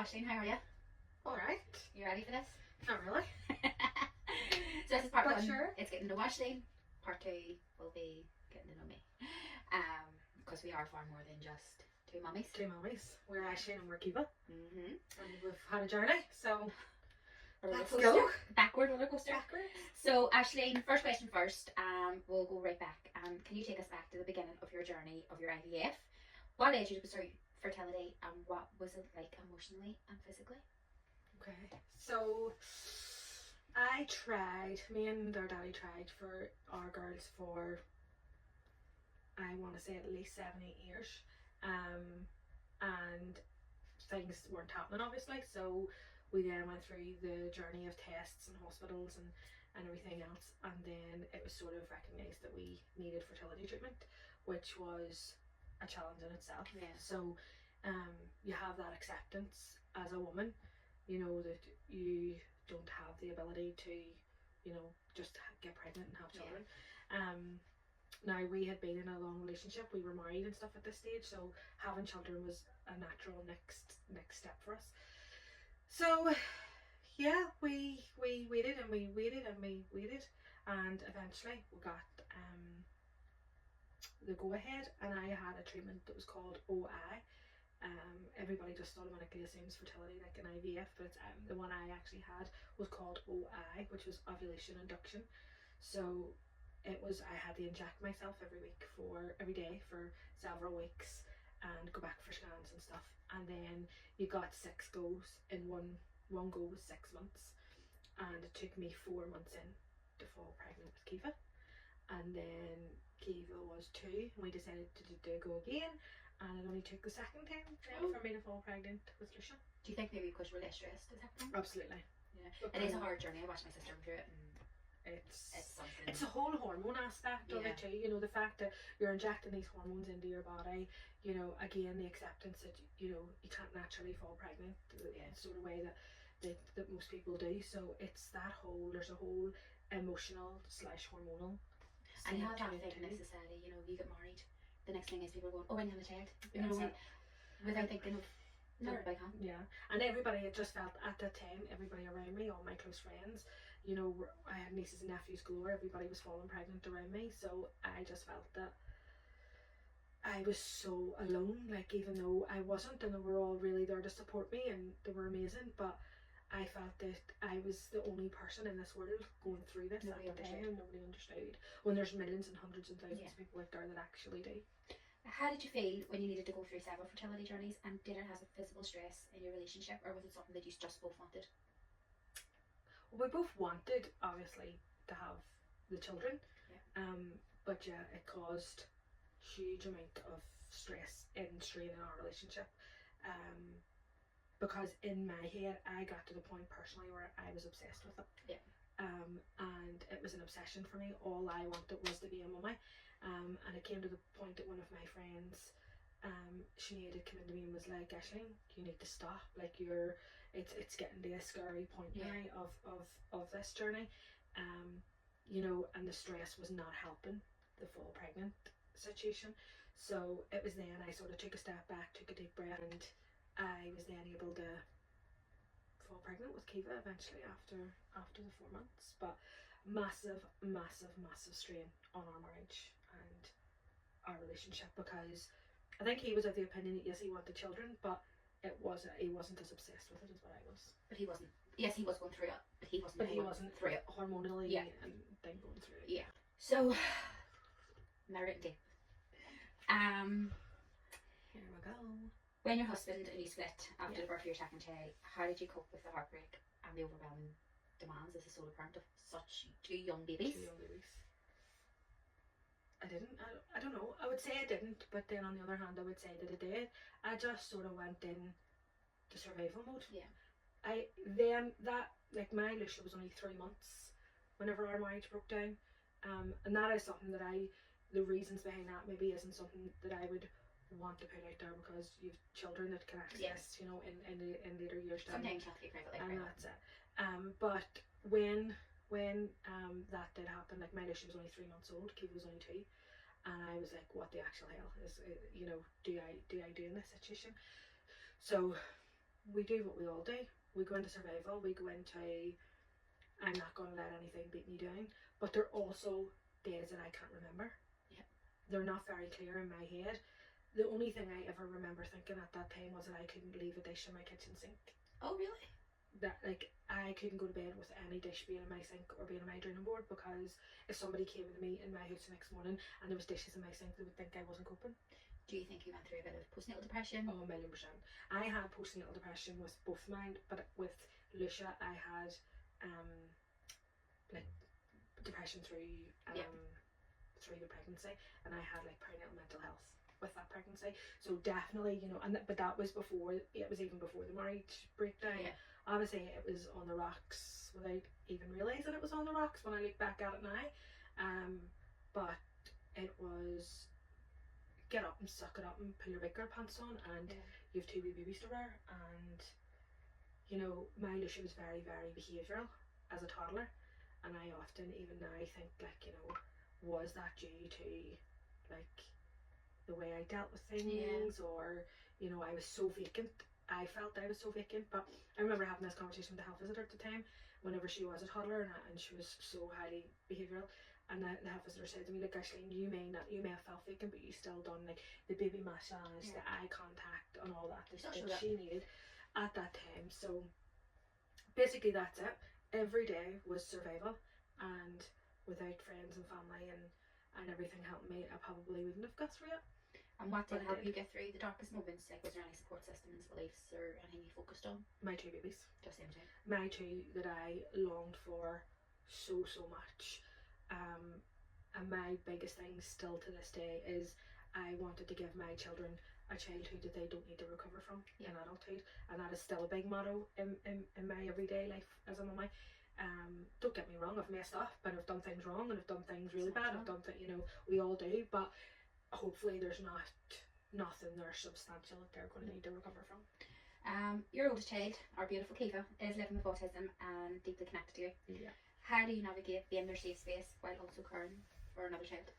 Aisling, how are you? Alright. You ready for this? Not really. So this is part But one. sure. It's getting to know Aisling. Part two will be getting to know me. Because we are far more than just two mummies. Two mummies. We're Aisling and we're Kiva. Mm-hmm. And we've had a journey, so let's Let's go. Backward roller coaster. Backwards. So Aisling, first question first. We'll go right back. Can you take us back to the beginning of your journey of your IVF? What age did you start fertility, and what was it like emotionally and physically? Okay. So me and our daddy tried for our girls for, I want to say, at least 7-8 years. And things weren't happening, obviously. So we then went through the journey of tests and hospitals and everything else. And then it was sort of recognised that we needed fertility treatment, which was a challenge in itself. Yeah. So you have that acceptance as a woman, you know, that you don't have the ability to, you know, just get pregnant and have children. Yeah. Now, we had been in a long relationship, we were married and stuff at this stage, so having children was a natural next step for us. So yeah, we waited and we waited and we waited, and eventually we got the go ahead, and I had a treatment that was called OI. Everybody just automatically assumes fertility like an IVF, but it's, the one I actually had was called OI, which was ovulation induction. So it was, I had to inject myself every day for several weeks and go back for scans and stuff. And then you got 6 goes in one go was 6 months, and it took me 4 months in to fall pregnant with Kiva. And then Kiva was 2, and we decided to go again, and it only took the second time for me to fall pregnant with Lucia. Do you think maybe because we're less stressed at that time? Absolutely. Yeah. It is a hard journey. I watched my sister go through it, and it's something. It's a whole hormone aspect of it too. You know, the fact that you're injecting these hormones into your body. You know, again, the acceptance that you know you can't naturally fall pregnant the sort of way that most people do. So it's that whole, there's a whole emotional / hormonal. And you have that thing in society. You know, you get married. The next thing is people going, "Oh, when you have a child," you know, without thinking of. Yeah, and everybody, it just felt at that time, everybody around me, all my close friends, you know, I had nieces and nephews galore, everybody was falling pregnant around me, so I just felt that I was so alone, like, even though I wasn't, and they were all really there to support me, and they were amazing, but I felt that I was the only person in this world going through this at the time, and nobody understood, when there's millions and hundreds and thousands of people out there that actually do. How did you feel when you needed to go through several fertility journeys, and did it have a physical stress in your relationship, or was it something that you just both wanted? Well, we both wanted, obviously, to have the children, but yeah, it caused huge amount of stress and strain in our relationship, because in my head I got to the point personally where I was obsessed with it. And it was an obsession for me. All I wanted was to be a mummy. And it came to the point that one of my friends, Sinead, had come into me and was like, "Aisling, you need to stop. Like, it's getting to a scary point now of this journey." You know, and the stress was not helping the fall pregnant situation. So it was then I sort of took a step back, took a deep breath, and I was then able to fall pregnant with Kiva eventually after the 4 months. But massive strain on our marriage and our relationship, because I think he was of the opinion that yes, he wanted children, but he wasn't as obsessed with it as what I was. But he wasn't. Yes, he was going through it, but he wasn't through it hormonally and then going through it. Yeah. So married and here we go. When your husband and you split after the birth of your second child, how did you cope with the heartbreak and the overwhelming demands as a sole parent of such two young babies? I didn't. I don't know. I would say I didn't, but then on the other hand, I would say that I did. I just sort of went in to survival mode. Yeah. My Lucia was only 3 months whenever our marriage broke down, and that is something that the reasons behind that maybe isn't something that I would want to put out there, because you've children that can access, you know, in later years time. Sometimes you have to be private, and that's it. But when that did happen, like, my Lucia was only 3 months old, Kiva was only 2, and I was like, what the actual hell is, you know, do I do in this situation? So we do what we all do. We go into survival, we go into, I'm not going to let anything beat me down. But they're also days that I can't remember. Yeah. They're not very clear in my head. The only thing I ever remember thinking at that time was that I couldn't leave a dish in my kitchen sink. Oh, really? That, like, I couldn't go to bed with any dish being in my sink or being on my draining board, because if somebody came to me in my house the next morning and there was dishes in my sink, they would think I wasn't coping. Do you think you went through a bit of postnatal depression? Oh, 1,000,000%. I had postnatal depression with both mine, but with Lucia, I had like depression through through the pregnancy, and I had like perinatal mental health with that pregnancy. So definitely, you know, but that was before, it was even before the marriage breakdown. Yeah. Obviously, it was on the rocks without even realising it was on the rocks when I look back at it now. But it was get up and suck it up and pull your big girl pants on, and you have 2 wee babies to rear. And you know, my Lucia was very, very behavioural as a toddler, and I often, even now, think, like, you know, was that due to like the way I dealt with things, or, you know, I was so vacant. I felt I was so vacant. But I remember having this conversation with the health visitor at the time, whenever she was a toddler, and she was so highly behavioural. And the health visitor said to me, like, Aisling, you may have felt vacant, but you still done like the baby massage, the eye contact, and all that that she needed at that time. So basically that's it. Every day was survival, and without friends and family and everything helping me, I probably wouldn't have got through it. And what did help you get through the darkest moments? Like, was there any support systems, beliefs, or anything you focused on? My 2 babies. Just same time. My 2 that I longed for so much. And my biggest thing still to this day is I wanted to give my children a childhood that they don't need to recover from in adulthood, and that is still a big motto in my everyday life as a mummy. Don't get me wrong, I've messed up and I've done things wrong and I've done things really bad. I've done things, you know, we all do, but hopefully there's nothing there substantial that they're going to need to recover from. Your oldest child, our beautiful Kiva, is living with autism and deeply connected to you. Yeah. How do you navigate being their safe space while also caring for another child?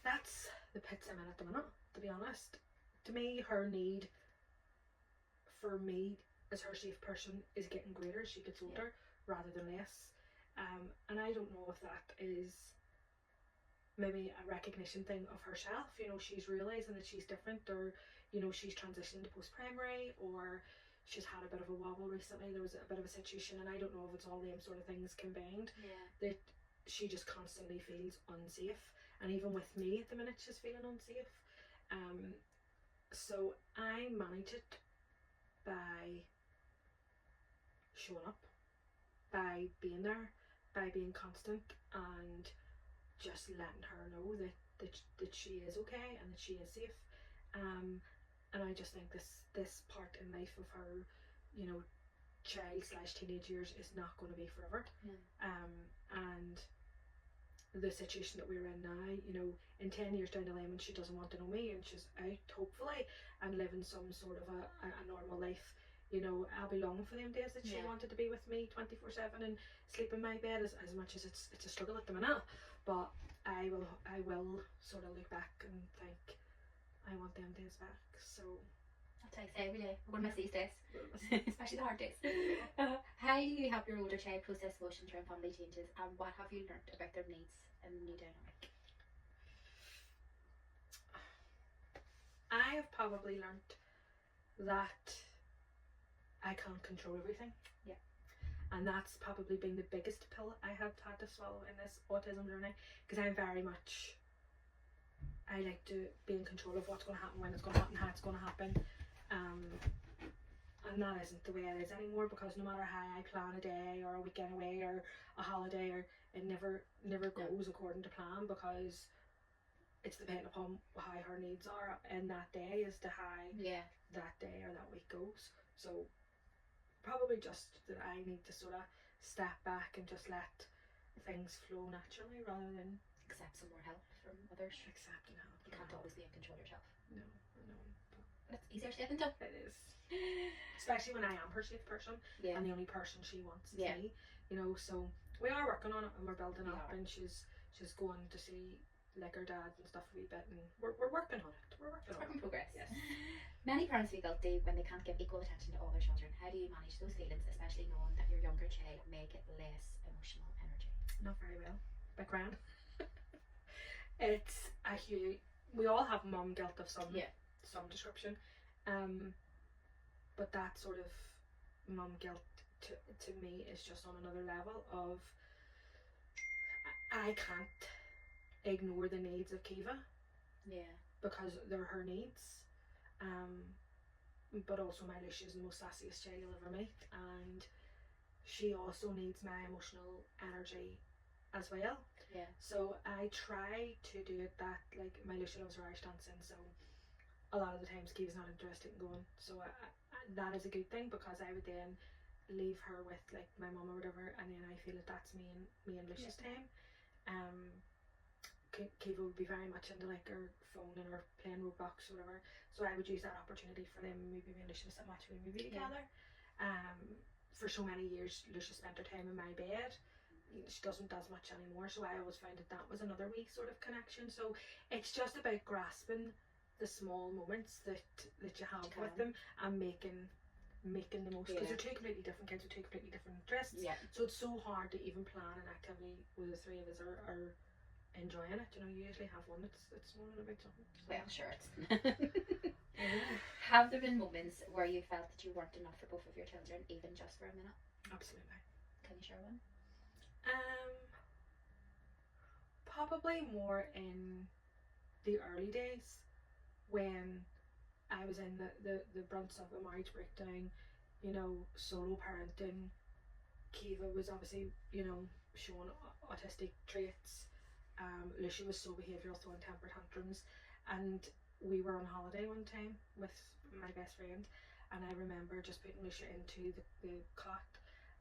That's the pits I'm in at the minute, to be honest. To me, her need for me as her safe person is getting greater as she gets older rather than less. And I don't know if that is maybe a recognition thing of herself. You know, she's realising that she's different, or, you know, she's transitioning to post-primary, or she's had a bit of a wobble recently. There was a bit of a situation, and I don't know if it's all them sort of things combined, that she just constantly feels unsafe. And even with me at the minute, she's feeling unsafe. So I manage it by showing up, by being there, by being constant, and just letting her know that she is okay and that she is safe. And I just think this part in life of her, you know, child/teenage years is not going to be forever. And the situation that we're in now, you know, in 10 years down the line, when she doesn't want to know me and she's out, hopefully, and living some sort of a normal life, you know, I'll be longing for them days that she wanted to be with me 24/7 and sleep in my bed, as much as it's a struggle at the minute. But I will sort of look back and think, I want them days back. So that's what I say every day. We're going to miss these days, especially the hard days. How do you help your older child process emotions around family changes, and what have you learnt about their needs in the new dynamic? I have probably learnt that I can't control everything. Yeah. And that's probably been the biggest pill I have had to swallow in this autism journey, because I'm very much, I like to be in control of what's going to happen, when it's going to happen, how it's going to happen. And that isn't the way it is anymore, because no matter how I plan a day or a weekend away or a holiday, or it never goes according to plan, because it's dependent upon how her needs are in that day as to how that day or that week goes. So probably just that I need to sort of step back and just let things flow naturally, rather than accept some more help from others. Accepting help. You can't always be in control yourself. No. It's easier said than done. It is. Especially when I am her safe person, and the only person she wants is me. You know, so we are working on it, and we're building up, and she's going to see like our dads and stuff a wee bit, and we're working on it. We're working It's on work in it. progress. Yes. Many parents feel guilty when they can't give equal attention to all their children. How do you manage those feelings, especially knowing that your younger child may get less emotional energy? Not very well. But grand. It's a huge. We all have mum guilt of some description, but that sort of mum guilt to me is just on another level of I can't ignore the needs of Kiva. Yeah. Because they're her needs. But also my Lucia's the most sassiest child you'll ever meet, and she also needs my emotional energy as well. Yeah. So I try to do it that, like, my Lucia loves her Irish dancing, so a lot of the times Kiva's not interested in going. So that is a good thing, because I would then leave her with like my mum or whatever, and then I feel that that's me and Lucia's time. Kiva would be very much into like her phone and her playing Roblox or whatever, so I would use that opportunity for them. Maybe me and Lucia sit and watch a movie together. For so many years Lucia spent her time in my bed. She doesn't as much anymore, so I always found that was another wee sort of connection. So it's just about grasping the small moments that you have with them and making the most, because they're two completely different kids with two completely different interests. So it's so hard to even plan an activity where the three of us are enjoying it. You know, you usually have one that's more about something. So. Well, sure. Have there been moments where you felt that you weren't enough for both of your children, even just for a minute? Absolutely. Can you share one? Probably more in the early days when I was in the brunt of a marriage breakdown, you know, solo parenting. Kiva was obviously, you know, showing autistic traits. Lucia was so behavioural, throwing temper tantrums, and we were on holiday one time with my best friend, and I remember just putting Lucia into the cot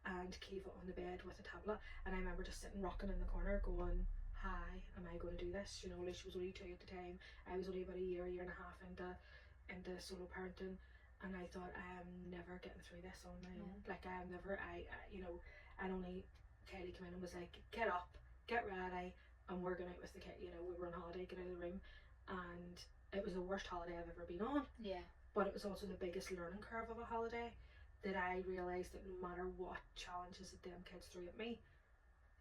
and Kiva on the bed with a tablet, and I remember just sitting rocking in the corner going, hi, am I going to do this? You know, Lucia was only 2 at the time. I was only about a year and a half into solo parenting, and I thought, I am never getting through this on my own. Like, I am never, you know, and only Kylie came in and was like, get up, get ready, and we're going out with the kid. You know, we were on holiday, get out of the room, and it was the worst holiday I've ever been on. Yeah. But it was also the biggest learning curve of a holiday, that I realised that no matter what challenges that them kids threw at me,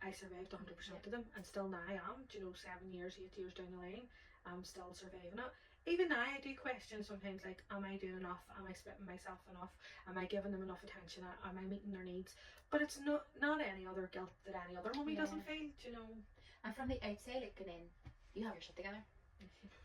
I survived 100% of them, and still now I am. You know, 7 years, 8 years down the line, I'm still surviving it. Even now I do question sometimes, like, am I doing enough? Am I splitting myself enough? Am I giving them enough attention? Am I meeting their needs? But it's not any other guilt that any other mummy doesn't feel, you know. And from the outside looking in, you have your shit together.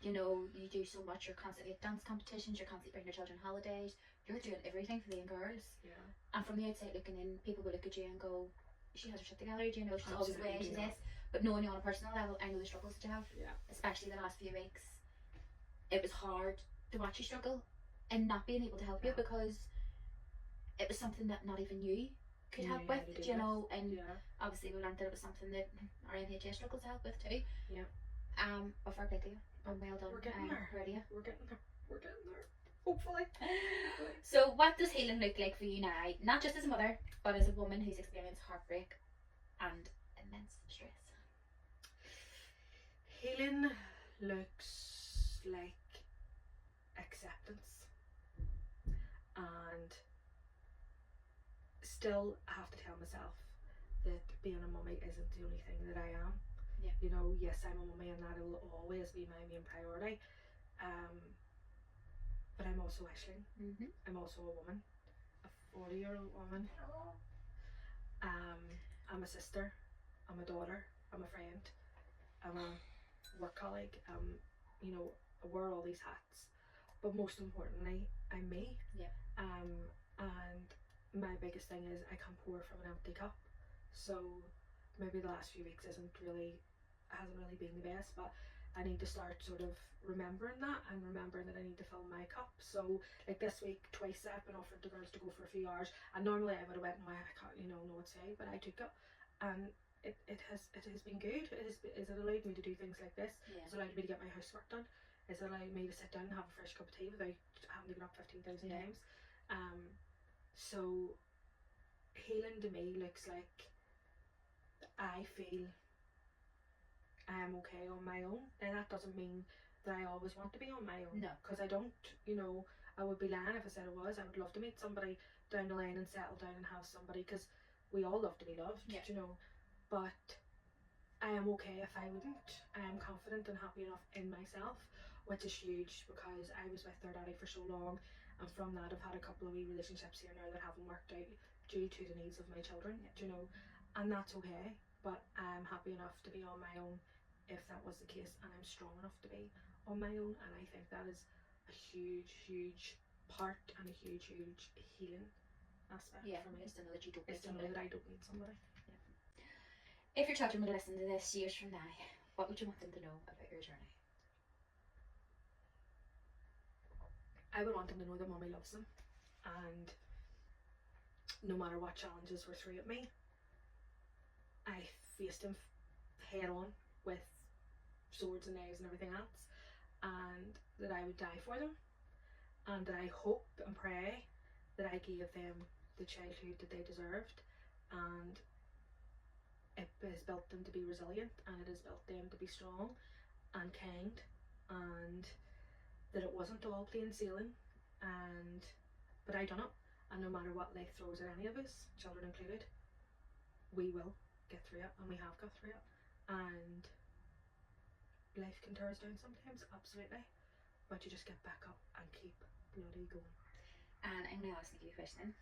You know, you do so much. You're constantly at dance competitions, you're constantly bringing your children holidays, you're doing everything for the young girls. Yeah. And from the outside looking in, people will look at you and go, she has her shit together, you know, she's always away, she's this. But knowing you on a personal level, I know the struggles that you have. Yeah. Especially the last few weeks. It was hard to watch you struggle and not being able to help you, because it was something that not even you could help with, you know, and obviously we learned that it was something that our NHS struggles to help with too. Yeah. But fair play to you. And well done. We're getting there. Proud of you. We're getting there. We're getting there. Hopefully. So what does healing look like for you now? Not just as a mother, but as a woman who's experienced heartbreak and immense stress. Healing looks like acceptance, and still I have to tell myself that being a mummy isn't the only thing that I am. Yeah. You know, yes, I'm a mummy, and that will always be my main priority. But I'm also Aisling. I'm also a woman, a 40-year-old woman. I'm a sister, I'm a daughter, I'm a friend, I'm a work colleague. You know, I wear all these hats, but most importantly, I'm me. Yeah. And my biggest thing is I can pour from an empty cup. So maybe the last few weeks hasn't really been the best, but I need to start sort of remembering that, and remembering that I need to fill my cup. So like this week, twice I've been offered the girls to go for a few hours, and normally I would have went, no, I can't, you know what to say, but I took it, and it has been good. It allowed me to do things like this. Yeah. It's allowed me to get my housework done. It's allowed me to sit down and have a fresh cup of tea without having to get up 15,000 times. So healing to me looks like I feel I am okay on my own. And that doesn't mean that I always want to be on my own. No. Because I don't, you know, I would be lying if I said I was. I would love to meet somebody down the line and settle down and have somebody, because we all love to be loved, you know. But I am okay if I wouldn't. I am confident and happy enough in myself, which is huge, because I was with their daddy for so long, and from that I've had a couple of wee relationships here now that haven't worked out due to the needs of my children, you know, and that's okay. But I'm happy enough to be on my own if that was the case, and I'm strong enough to be on my own, and I think that is a huge part and a huge healing aspect for me. It's to know that you don't It's need to know somebody. that I don't need somebody. If your children were to listen to this years from now, what would you want them to know about your journey? I would want them to know that Mommy loves them, and no matter what challenges were thrown at me, I faced them head on with swords and knives and everything else, and that I would die for them, and that I hope and pray that I gave them the childhood that they deserved, and it has built them to be resilient, and it has built them to be strong and kind, and that it wasn't all plain sailing, but I done it, and no matter what life throws at any of us, children included, we will get through it, and we have got through it. And life can tear us down sometimes, absolutely, but you just get back up and keep bloody going. And I'm going to ask you a question.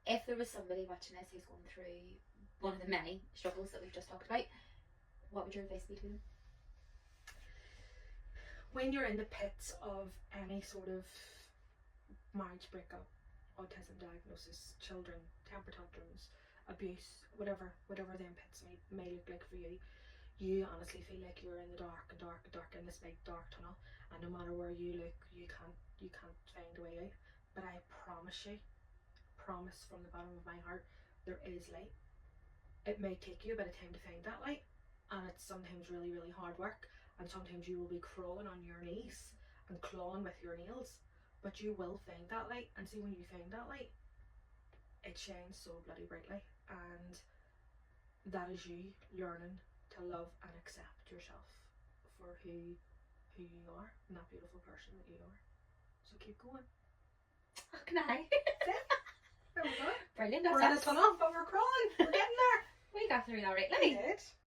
If there was somebody watching this who's going through one of the many struggles that we've just talked about, what would your advice be to them? When you're in the pits of any sort of marriage breakup, autism diagnosis, children, temper tantrums, abuse, whatever them pits may look like for you, you honestly feel like you're in the dark in this big dark tunnel, and no matter where you look, you can't find a way out. But I promise you, promise from the bottom of my heart, there is light. It may take you a bit of time to find that light, and it's sometimes really hard work, and sometimes you will be crawling on your knees and clawing with your nails, but you will find that light. And see, when you find that light, it shines so bloody brightly, and that is you learning to love and accept yourself for who you are, and that beautiful person that you are. So keep going. How can I? There we go. Brilliant. We're in a tunnel, but we're crawling. We're getting there. We got through that right. We did.